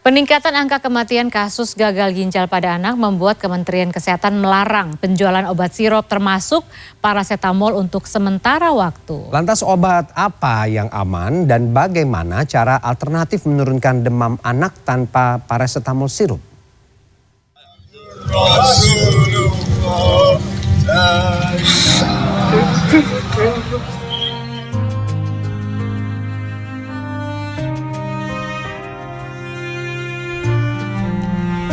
Peningkatan angka kematian kasus gagal ginjal pada anak membuat Kementerian Kesehatan melarang penjualan obat sirup termasuk parasetamol untuk sementara waktu. Lantas obat apa yang aman dan bagaimana cara alternatif menurunkan demam anak tanpa parasetamol sirup?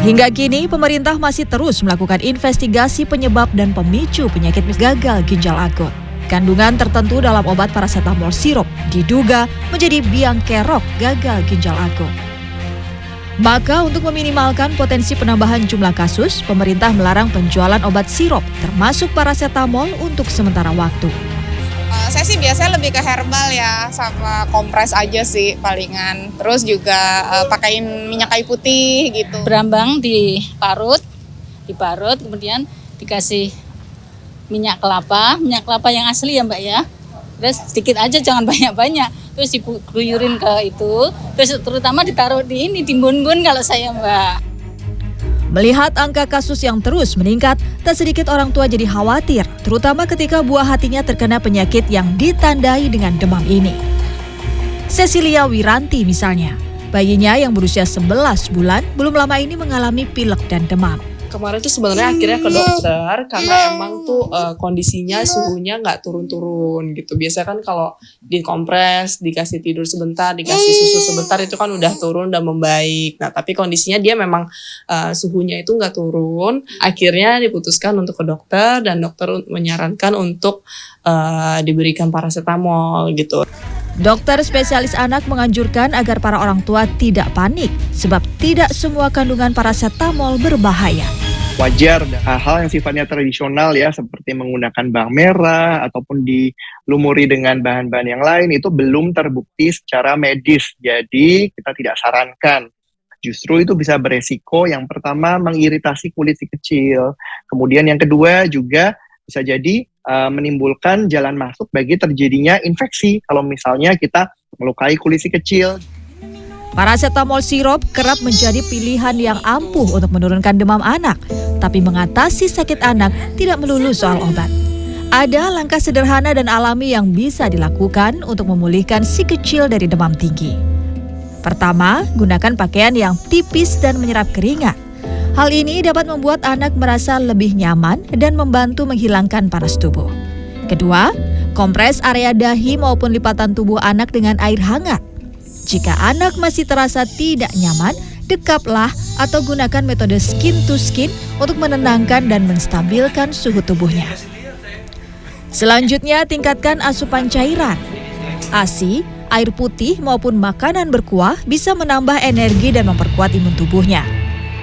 Hingga kini, pemerintah masih terus melakukan investigasi penyebab dan pemicu penyakit gagal ginjal akut. Kandungan tertentu dalam obat parasetamol sirup diduga menjadi biang kerok gagal ginjal akut. Maka untuk meminimalkan potensi penambahan jumlah kasus, pemerintah melarang penjualan obat sirup termasuk parasetamol untuk sementara waktu. Saya sih biasanya lebih ke herbal ya, sama kompres aja sih palingan. Terus juga pakein minyak kayu putih gitu. Berambang diparut, kemudian dikasih minyak kelapa yang asli ya Mbak ya. Terus sedikit aja, jangan banyak-banyak. Terus diguyurin ke itu, terus terutama ditaruh di bun-bun kalau saya Mbak. Melihat angka kasus yang terus meningkat, tak sedikit orang tua jadi khawatir, terutama ketika buah hatinya terkena penyakit yang ditandai dengan demam ini. Cecilia Wiranti misalnya, bayinya yang berusia 11 bulan belum lama ini mengalami pilek dan demam. Kemarin tuh sebenarnya akhirnya ke dokter karena emang tuh kondisinya suhunya nggak turun-turun gitu. Biasanya kan kalau dikompres, dikasih tidur sebentar, dikasih susu sebentar itu kan udah turun dan membaik. Nah tapi kondisinya dia memang suhunya itu nggak turun. Akhirnya diputuskan untuk ke dokter dan dokter menyarankan untuk diberikan parasetamol gitu. Dokter spesialis anak menganjurkan agar para orang tua tidak panik sebab tidak semua kandungan parasetamol berbahaya. Wajar hal-hal yang sifatnya tradisional ya seperti menggunakan bawang merah ataupun dilumuri dengan bahan-bahan yang lain itu belum terbukti secara medis. Jadi kita tidak sarankan. Justru itu bisa beresiko yang pertama mengiritasi kulit si kecil. Kemudian yang kedua juga bisa jadi menimbulkan jalan masuk bagi terjadinya infeksi kalau misalnya kita melukai kulit si kecil. Parasetamol sirup kerap menjadi pilihan yang ampuh untuk menurunkan demam anak, tapi mengatasi sakit anak tidak melulu soal obat. Ada langkah sederhana dan alami yang bisa dilakukan untuk memulihkan si kecil dari demam tinggi. Pertama, gunakan pakaian yang tipis dan menyerap keringat. Hal ini dapat membuat anak merasa lebih nyaman dan membantu menghilangkan panas tubuh. Kedua, kompres area dahi maupun lipatan tubuh anak dengan air hangat. Jika anak masih terasa tidak nyaman, dekaplah atau gunakan metode skin to skin untuk menenangkan dan menstabilkan suhu tubuhnya. Selanjutnya, tingkatkan asupan cairan. ASI, air putih maupun makanan berkuah bisa menambah energi dan memperkuat imun tubuhnya.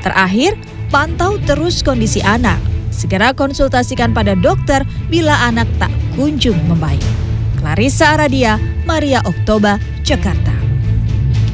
Terakhir, pantau terus kondisi anak. Segera konsultasikan pada dokter bila anak tak kunjung membaik. Clarissa Aradia, Maria Oktober, Jakarta.